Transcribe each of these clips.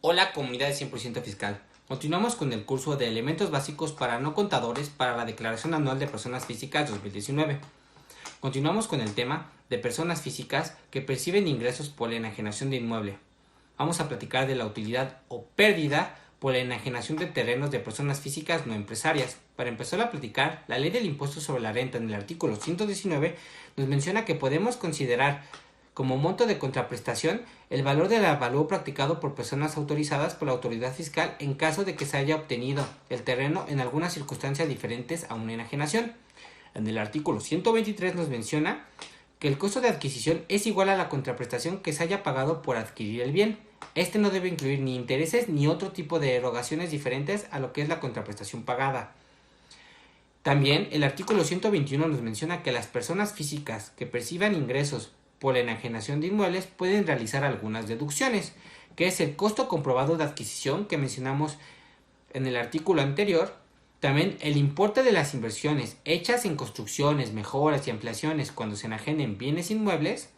Hola comunidad de 100% fiscal. Continuamos con el curso de elementos básicos para no contadores para la declaración anual de personas físicas 2019. Continuamos con el tema de personas físicas que perciben ingresos por la enajenación de inmueble. Vamos a platicar de la utilidad o pérdida por la enajenación de terrenos de personas físicas no empresarias. Para empezar a platicar, la ley del impuesto sobre la renta en el artículo 119 nos menciona que podemos considerar como monto de contraprestación el valor del avalúo practicado por personas autorizadas por la autoridad fiscal en caso de que se haya obtenido el terreno en algunas circunstancias diferentes a una enajenación. En el artículo 123 nos menciona que el costo de adquisición es igual a la contraprestación que se haya pagado por adquirir el bien. Este no debe incluir ni intereses ni otro tipo de erogaciones diferentes a lo que es la contraprestación pagada. También el artículo 121 nos menciona que las personas físicas que perciban ingresos por la enajenación de inmuebles pueden realizar algunas deducciones, que es el costo comprobado de adquisición que mencionamos en el artículo anterior. También el importe de las inversiones hechas en construcciones, mejoras y ampliaciones cuando se enajenen bienes inmuebles.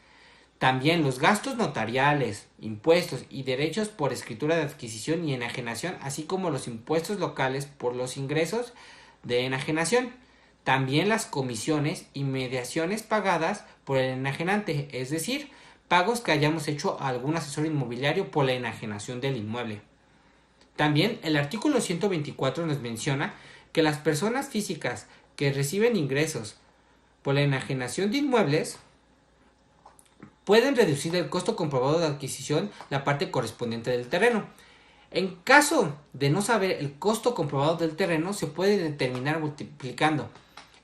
También los gastos notariales, impuestos y derechos por escritura de adquisición y enajenación, así como los impuestos locales por los ingresos de enajenación. También las comisiones y mediaciones pagadas por el enajenante, es decir, pagos que hayamos hecho a algún asesor inmobiliario por la enajenación del inmueble. También el artículo 124 nos menciona que las personas físicas que reciben ingresos por la enajenación de inmuebles pueden reducir el costo comprobado de adquisición la parte correspondiente del terreno. En caso de no saber el costo comprobado del terreno, se puede determinar multiplicando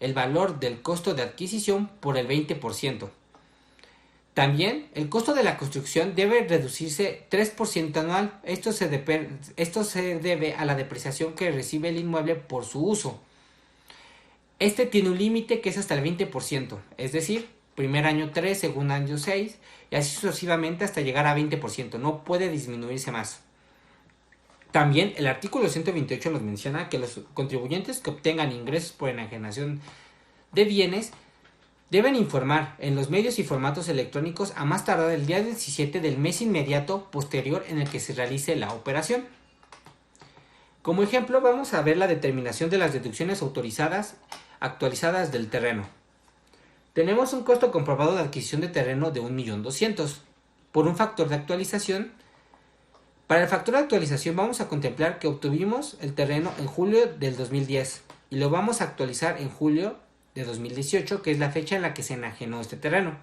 el valor del costo de adquisición por el 20%. También el costo de la construcción debe reducirse 3% anual. Esto se debe a la depreciación que recibe el inmueble por su uso. Este tiene un límite que es hasta el 20%, es decir, primer año 3, segundo año 6 y así sucesivamente hasta llegar a 20%. No puede disminuirse más. También el artículo 128 nos menciona que los contribuyentes que obtengan ingresos por enajenación de bienes deben informar en los medios y formatos electrónicos a más tardar el día 17 del mes inmediato posterior en el que se realice la operación. Como ejemplo, vamos a ver la determinación de las deducciones autorizadas actualizadas del terreno. Tenemos un costo comprobado de adquisición de terreno de 1.200.000 por un factor de actualización. Para el factor de actualización vamos a contemplar que obtuvimos el terreno en julio del 2010 y lo vamos a actualizar en julio de 2018, que es la fecha en la que se enajenó este terreno.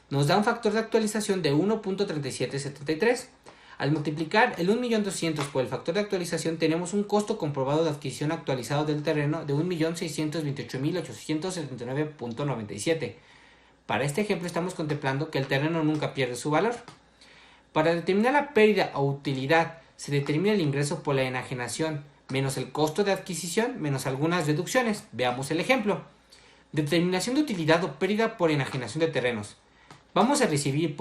Nos da un factor de actualización de 1.3773. Al multiplicar el 1.200.000 por el factor de actualización tenemos un costo comprobado de adquisición actualizado del terreno de 1.628.879.97. Para este ejemplo estamos contemplando que el terreno nunca pierde su valor. Para determinar la pérdida o utilidad se determina el ingreso por la enajenación menos el costo de adquisición menos algunas deducciones. Veamos el ejemplo. Determinación de utilidad o pérdida por enajenación de terrenos. Vamos a recibir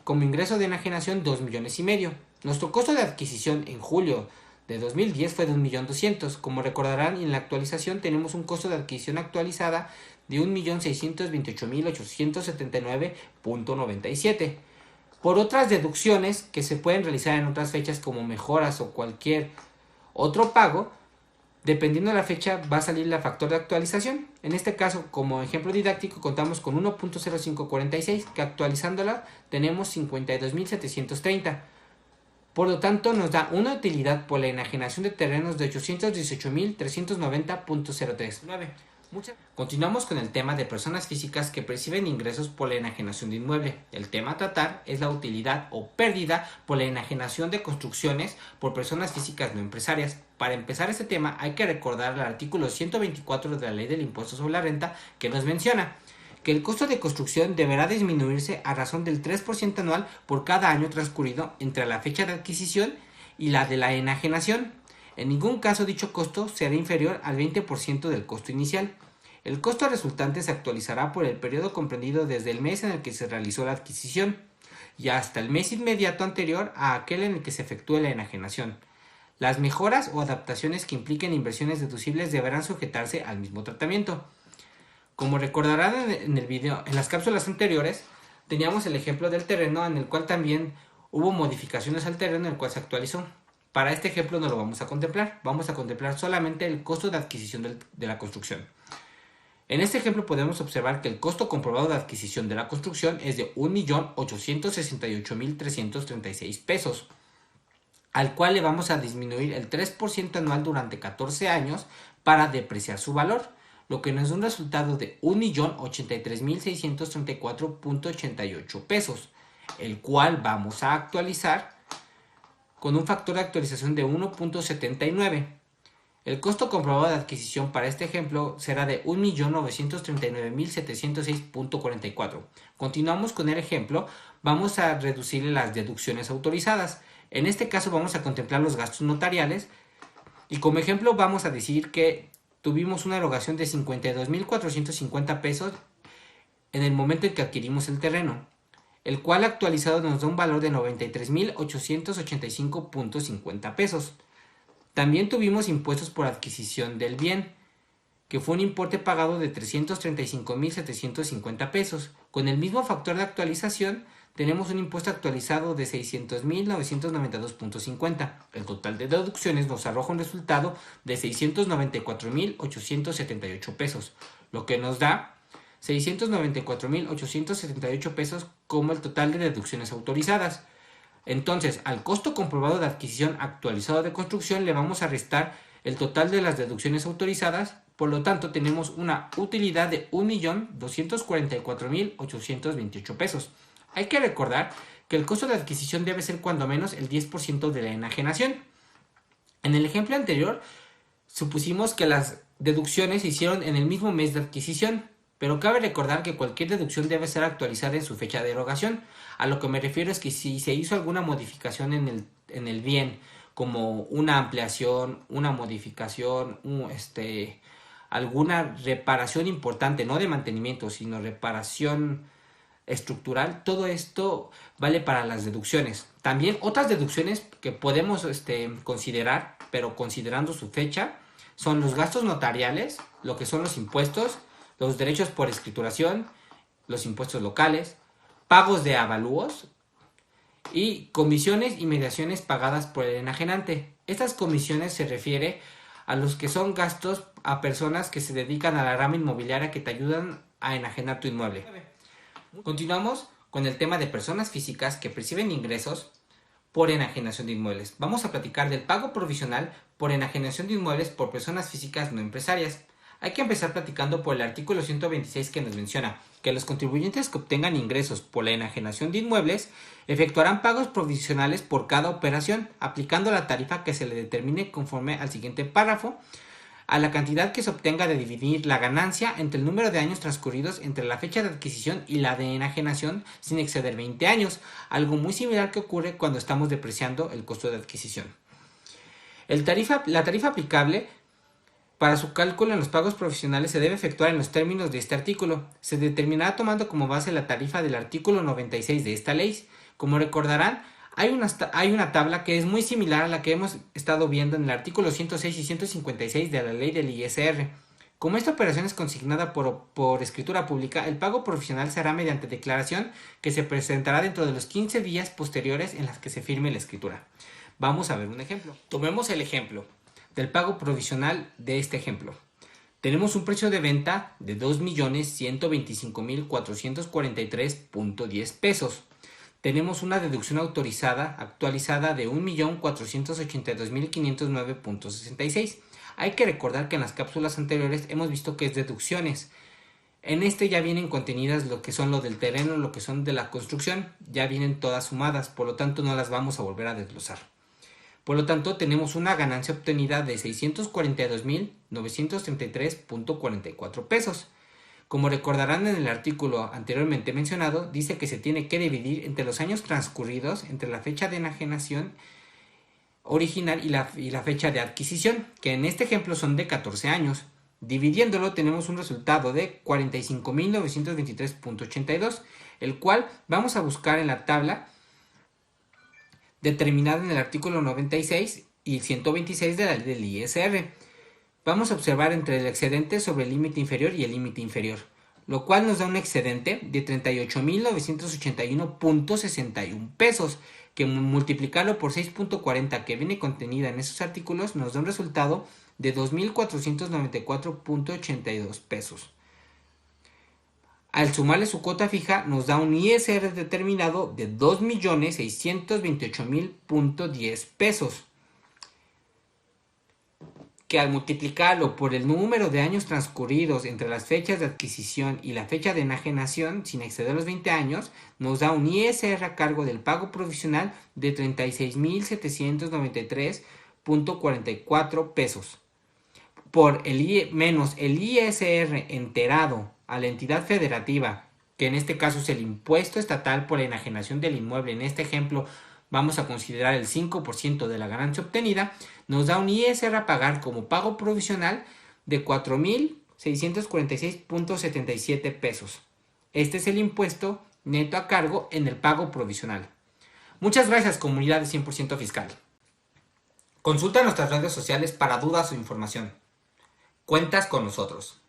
como ingreso de enajenación 2,5 millones. Nuestro costo de adquisición en julio de 2010 fue de 1.200.000. Como recordarán, en la actualización tenemos un costo de adquisición actualizada de 1.628.879.97. Por otras deducciones que se pueden realizar en otras fechas como mejoras o cualquier otro pago, dependiendo de la fecha va a salir el factor de actualización. En este caso, como ejemplo didáctico, contamos con 1.0546 que actualizándola tenemos 52.730. Por lo tanto, nos da una utilidad por la enajenación de terrenos de 818.390.039. Continuamos con el tema de personas físicas que perciben ingresos por la enajenación de inmueble. El tema a tratar es la utilidad o pérdida por la enajenación de construcciones por personas físicas no empresarias. Para empezar este tema hay que recordar el artículo 124 de la ley del impuesto sobre la renta que nos menciona que el costo de construcción deberá disminuirse a razón del 3% anual por cada año transcurrido entre la fecha de adquisición y la de la enajenación. En ningún caso dicho costo será inferior al 20% del costo inicial. El costo resultante se actualizará por el periodo comprendido desde el mes en el que se realizó la adquisición y hasta el mes inmediato anterior a aquel en el que se efectúe la enajenación. Las mejoras o adaptaciones que impliquen inversiones deducibles deberán sujetarse al mismo tratamiento. Como recordarán en el video, en las cápsulas anteriores, teníamos el ejemplo del terreno en el cual también hubo modificaciones al terreno en el cual se actualizó. Para este ejemplo no lo vamos a contemplar, vamos a contemplar solamente el costo de adquisición de la construcción. En este ejemplo podemos observar que el costo comprobado de adquisición de la construcción es de 1.868.336 pesos, al cual le vamos a disminuir el 3% anual durante 14 años para depreciar su valor, lo que nos da un resultado de 1.083.634.88 pesos, el cual vamos a actualizar con un factor de actualización de 1.79. El costo comprobado de adquisición para este ejemplo será de 1.939.706.44. Continuamos con el ejemplo, vamos a reducirle las deducciones autorizadas. En este caso vamos a contemplar los gastos notariales y como ejemplo vamos a decir que tuvimos una erogación de 52.450 pesos en el momento en que adquirimos el terreno, el cual actualizado nos da un valor de 93.885.50 pesos. También tuvimos impuestos por adquisición del bien, que fue un importe pagado de 335.750 pesos. Con el mismo factor de actualización, tenemos un impuesto actualizado de 600.992.50. El total de deducciones nos arroja un resultado de 694.878 pesos, lo que nos da 694.878 pesos como el total de deducciones autorizadas. Entonces, al costo comprobado de adquisición actualizado de construcción le vamos a restar el total de las deducciones autorizadas, por lo tanto tenemos una utilidad de 1.244.828 pesos. Hay que recordar que el costo de adquisición debe ser cuando menos el 10% de la enajenación. En el ejemplo anterior, supusimos que las deducciones se hicieron en el mismo mes de adquisición, pero cabe recordar que cualquier deducción debe ser actualizada en su fecha de erogación. A lo que me refiero es que si se hizo alguna modificación en el bien, como una ampliación, una modificación, alguna reparación importante, no de mantenimiento, sino reparación estructural, todo esto vale para las deducciones. También otras deducciones que podemos considerar, pero considerando su fecha, son los gastos notariales, lo que son los impuestos, los derechos por escrituración, los impuestos locales, pagos de avalúos y comisiones y mediaciones pagadas por el enajenante. Estas comisiones se refiere a los que son gastos a personas que se dedican a la rama inmobiliaria que te ayudan a enajenar tu inmueble. Continuamos con el tema de personas físicas que perciben ingresos por enajenación de inmuebles. Vamos a platicar del pago provisional por enajenación de inmuebles por personas físicas no empresarias. Hay que empezar platicando por el artículo 126 que nos menciona que los contribuyentes que obtengan ingresos por la enajenación de inmuebles efectuarán pagos provisionales por cada operación, aplicando la tarifa que se le determine conforme al siguiente párrafo, a la cantidad que se obtenga de dividir la ganancia entre el número de años transcurridos entre la fecha de adquisición y la de enajenación sin exceder 20 años, algo muy similar que ocurre cuando estamos depreciando el costo de adquisición. La tarifa aplicable para su cálculo en los pagos profesionales se debe efectuar en los términos de este artículo. Se determinará tomando como base la tarifa del artículo 96 de esta ley. Como recordarán, hay una tabla que es muy similar a la que hemos estado viendo en el artículo 106 y 156 de la ley del ISR. Como esta operación es consignada por escritura pública, el pago profesional se hará mediante declaración que se presentará dentro de los 15 días posteriores en las que se firme la escritura. Vamos a ver un ejemplo. Tomemos el ejemplo del pago provisional de este ejemplo. Tenemos un precio de venta de 2.125.443.10 pesos. Tenemos una deducción autorizada actualizada de 1.482.509.66. Hay que recordar que en las cápsulas anteriores hemos visto que es deducciones. En este ya vienen contenidas lo que son lo del terreno, lo que son de la construcción, ya vienen todas sumadas, por lo tanto no las vamos a volver a desglosar. Por lo tanto, tenemos una ganancia obtenida de 642.933.44 pesos. Como recordarán en el artículo anteriormente mencionado, dice que se tiene que dividir entre los años transcurridos entre la fecha de enajenación original y la fecha de adquisición, que en este ejemplo son de 14 años. Dividiéndolo tenemos un resultado de 45.923.82, el cual vamos a buscar en la tabla determinada en el artículo 96 y 126 de la ley del ISR. Vamos a observar entre el excedente sobre el límite inferior y el límite inferior, lo cual nos da un excedente de 38.981.61 pesos, que multiplicarlo por 6.40 que viene contenida en esos artículos nos da un resultado de 2.494.82 pesos. Al sumarle su cuota fija nos da un ISR determinado de 2.628.000.10 pesos, que al multiplicarlo por el número de años transcurridos entre las fechas de adquisición y la fecha de enajenación sin exceder los 20 años, nos da un ISR a cargo del pago provisional de 36.793.44 pesos, por menos el ISR enterado a la entidad federativa, que en este caso es el impuesto estatal por la enajenación del inmueble. En este ejemplo vamos a considerar el 5% de la ganancia obtenida, nos da un ISR a pagar como pago provisional de 4.646.77 pesos. Este es el impuesto neto a cargo en el pago provisional. Muchas gracias, comunidad de 100% fiscal. Consulta nuestras redes sociales para dudas o información. Cuentas con nosotros.